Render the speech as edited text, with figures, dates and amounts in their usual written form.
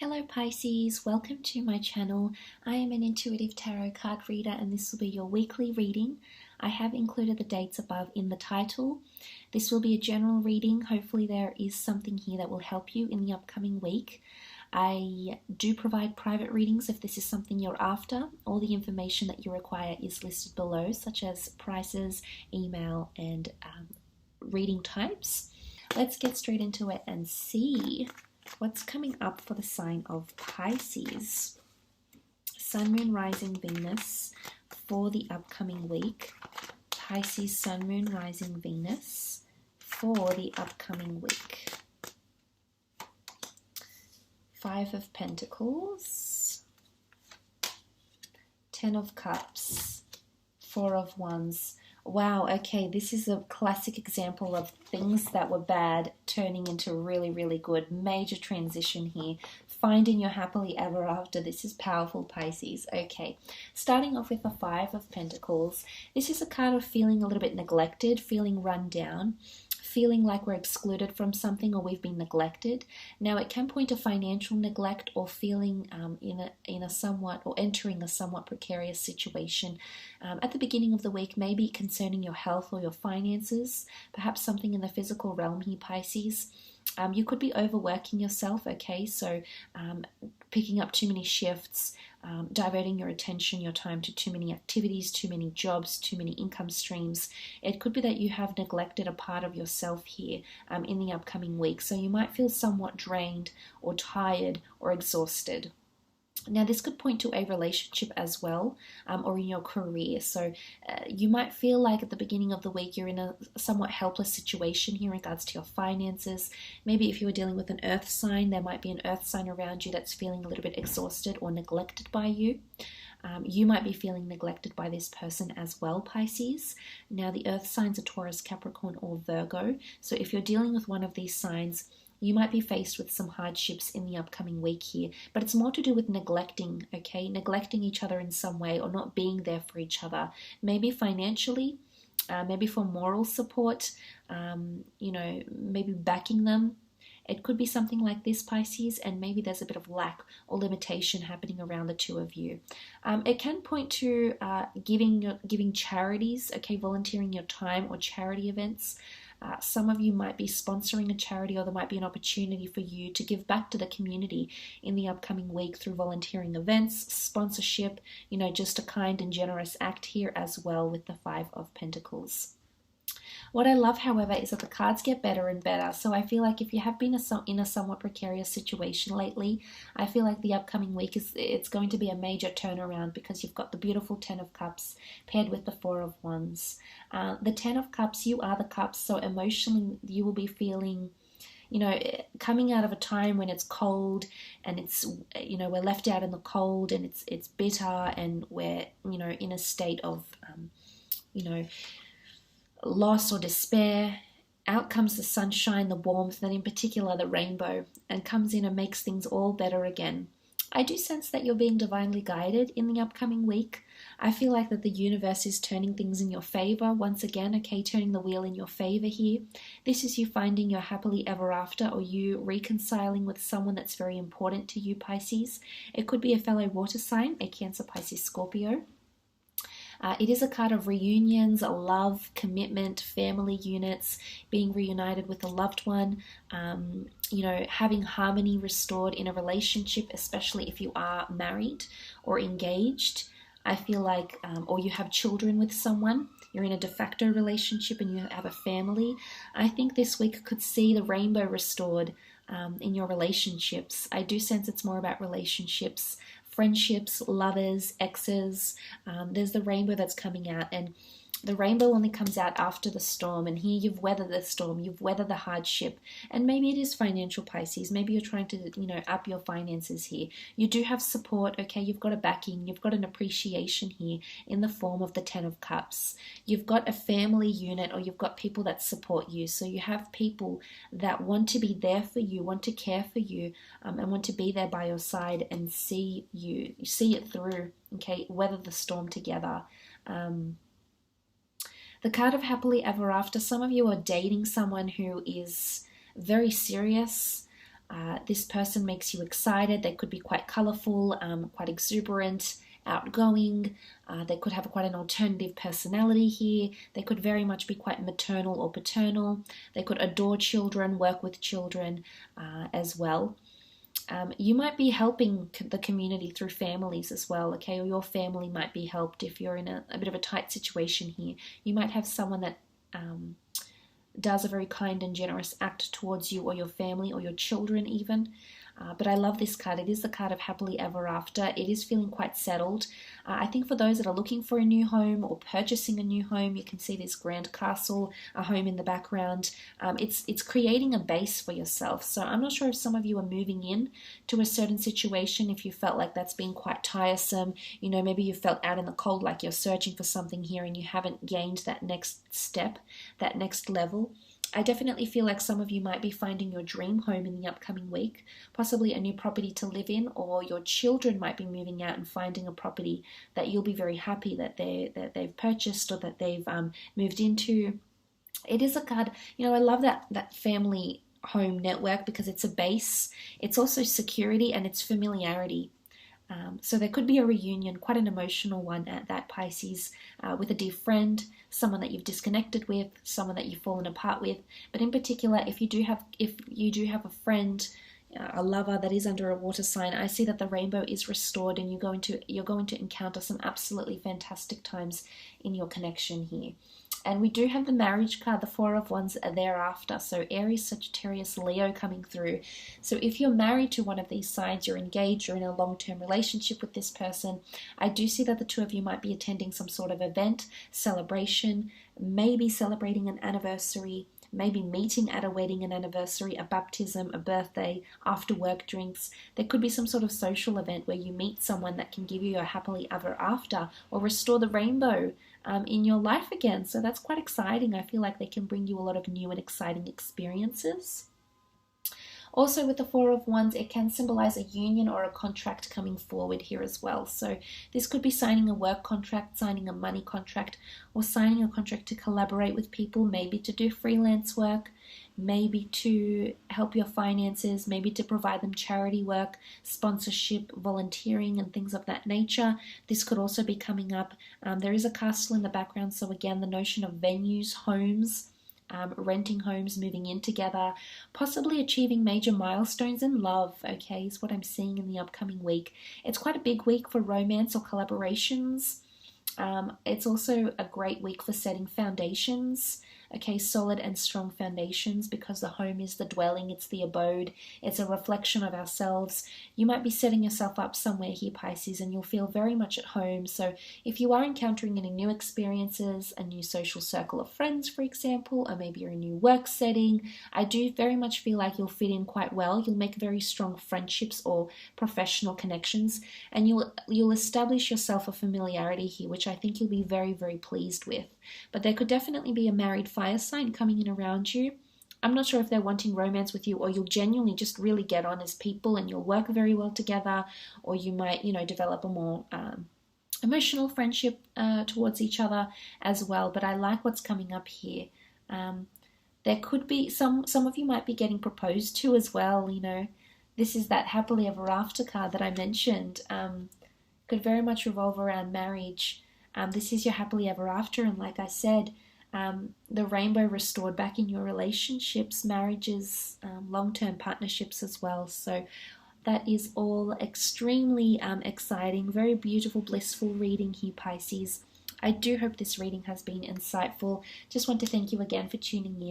Hello Pisces, welcome to my channel. I am an intuitive tarot card reader and this will be your weekly reading. I have included the dates above in the title. This will be a general reading. Hopefully there is something here that will help you in the upcoming week. I do provide private readings if this is something you're after. All the information that you require is listed below, such as prices, email, and reading types. Let's get straight into it and see what's coming up for the sign of Pisces. Sun, Moon, Rising, Venus for the upcoming week. Pisces, Sun, Moon, Rising, Venus for the upcoming week. Five of Pentacles, Ten of Cups, Four of Wands. Wow, okay, this is a classic example of things that were bad turning into really, really good. Major transition here. Finding your happily ever after. This is powerful, Pisces. Okay, starting off with the Five of Pentacles. This is a card of feeling a little bit neglected, feeling run down, feeling like we're excluded from something or we've been neglected. Now it can point to financial neglect or feeling in a somewhat or entering a somewhat precarious situation at the beginning of the week, maybe concerning your health or your finances, perhaps something in the physical realm here, Pisces. You could be overworking yourself, okay, so picking up too many shifts, diverting your attention, your time to too many activities, too many jobs, too many income streams. It could be that you have neglected a part of yourself here in the upcoming week, so you might feel somewhat drained or tired or exhausted. Now this could point to a relationship as well, or in your career. So you might feel like at the beginning of the week you're in a somewhat helpless situation here in regards to your finances. Maybe if you were dealing with an earth sign, there might be an earth sign around you that's feeling a little bit exhausted or neglected by you. You might be feeling neglected by this person as well, Pisces. Now the earth signs are Taurus, Capricorn, or Virgo. So if you're dealing with one of these signs, you might be faced with some hardships in the upcoming week here, but it's more to do with neglecting, okay? Neglecting each other in some way or not being there for each other. Maybe financially, maybe for moral support, maybe backing them. It could be something like this, Pisces, and maybe there's a bit of lack or limitation happening around the two of you. It can point to giving charities, okay, volunteering your time or charity events. Some of you might be sponsoring a charity, or there might be an opportunity for you to give back to the community in the upcoming week through volunteering events, sponsorship, just a kind and generous act here as well with the Five of Pentacles. What I love, however, is that the cards get better and better. So I feel like if you have been in a somewhat precarious situation lately, I feel like the upcoming week it's going to be a major turnaround because you've got the beautiful Ten of Cups paired with the Four of Wands. The Ten of Cups, you are the cups, so emotionally you will be feeling coming out of a time when it's cold and it's, we're left out in the cold and it's bitter and we're, in a state of, loss or despair. Out comes the sunshine, the warmth, and in particular the rainbow, and comes in and makes things all better again. I do sense that you're being divinely guided in the upcoming week. I feel like that the universe is turning things in your favor once again, okay, turning the wheel in your favor here. This is you finding your happily ever after, or you reconciling with someone that's very important to you, Pisces. It could be a fellow water sign, a Cancer, Pisces, Scorpio. It is a card of reunions, love, commitment, family units, being reunited with a loved one, having harmony restored in a relationship, especially if you are married or engaged. I feel like, or you have children with someone, you're in a de facto relationship and you have a family. I think this week could see the rainbow restored in your relationships. I do sense it's more about relationships, friendships, lovers, exes. There's the rainbow that's coming out, and the rainbow only comes out after the storm, and here you've weathered the storm, you've weathered the hardship, and maybe it is financial, Pisces. Maybe you're trying to, up your finances here. You do have support, okay? You've got a backing, you've got an appreciation here in the form of the Ten of Cups. You've got a family unit, or you've got people that support you. So you have people that want to be there for you, want to care for you, and want to be there by your side and see it through, okay? Weather the storm together. The card of happily ever after, some of you are dating someone who is very serious, This person makes you excited. They could be quite colorful, quite exuberant, outgoing. They could have quite an alternative personality here. They could very much be quite maternal or paternal. They could adore children, work with children as well. You might be helping the community through families as well, okay? Or your family might be helped if you're in a bit of a tight situation here. You might have someone that does a very kind and generous act towards you or your family or your children even. But I love this card. It is the card of happily ever after. It is feeling quite settled. I think for those that are looking for a new home or purchasing a new home, you can see this grand castle, a home in the background. It's creating a base for yourself. So I'm not sure if some of you are moving in to a certain situation, if you felt like that's been quite tiresome. You know, maybe you felt out in the cold like you're searching for something here and you haven't gained that next step, that next level. I definitely feel like some of you might be finding your dream home in the upcoming week, possibly a new property to live in, or your children might be moving out and finding a property that you'll be very happy that they've purchased or that they've moved into. It is a card, you know, I love that family home network because it's a base, it's also security and it's familiarity. So there could be a reunion, quite an emotional one at that, Pisces, with a dear friend, someone that you've disconnected with, someone that you've fallen apart with. But in particular, if you do have a friend, a lover that is under a water sign, I see that the rainbow is restored and you're going to encounter some absolutely fantastic times in your connection here. And we do have the marriage card, the Four of Wands thereafter. So Aries, Sagittarius, Leo coming through. So if you're married to one of these signs, you're engaged, you're in a long-term relationship with this person, I do see that the two of you might be attending some sort of event, celebration, maybe celebrating an anniversary, maybe meeting at a wedding, an anniversary, a baptism, a birthday, after work drinks. There could be some sort of social event where you meet someone that can give you a happily ever after or restore the rainbow in your life again. So that's quite exciting. I feel like they can bring you a lot of new and exciting experiences. Also with the Four of Wands, it can symbolize a union or a contract coming forward here as well. So this could be signing a work contract, signing a money contract, or signing a contract to collaborate with people, maybe to do freelance work, maybe to help your finances, maybe to provide them charity work, sponsorship, volunteering, and things of that nature. This could also be coming up. There is a castle in the background, so again, the notion of venues, homes, renting homes, moving in together, possibly achieving major milestones in love, okay, is what I'm seeing in the upcoming week. It's quite a big week for romance or collaborations. It's also a great week for setting foundations, okay, solid and strong foundations, because the home is the dwelling, it's the abode, it's a reflection of ourselves. You might be setting yourself up somewhere here, Pisces, and you'll feel very much at home. So if you are encountering any new experiences, a new social circle of friends, for example, or maybe you're in a new work setting, I do very much feel like you'll fit in quite well. You'll make very strong friendships or professional connections, and you'll establish yourself a familiarity here, which I think you'll be very, very pleased with. But there could definitely be a married fire sign coming in around you. I'm not sure if they're wanting romance with you, or you'll genuinely just really get on as people and you'll work very well together, or you might, develop a more emotional friendship towards each other as well. But I like what's coming up here. There could be some of you might be getting proposed to as well. This is that happily ever after card that I mentioned. Could very much revolve around marriage. This is your happily ever after, and like I said, the rainbow restored back in your relationships, marriages, long-term partnerships as well. So that is all extremely exciting, very beautiful, blissful reading here, Pisces. I do hope this reading has been insightful. Just want to thank you again for tuning in.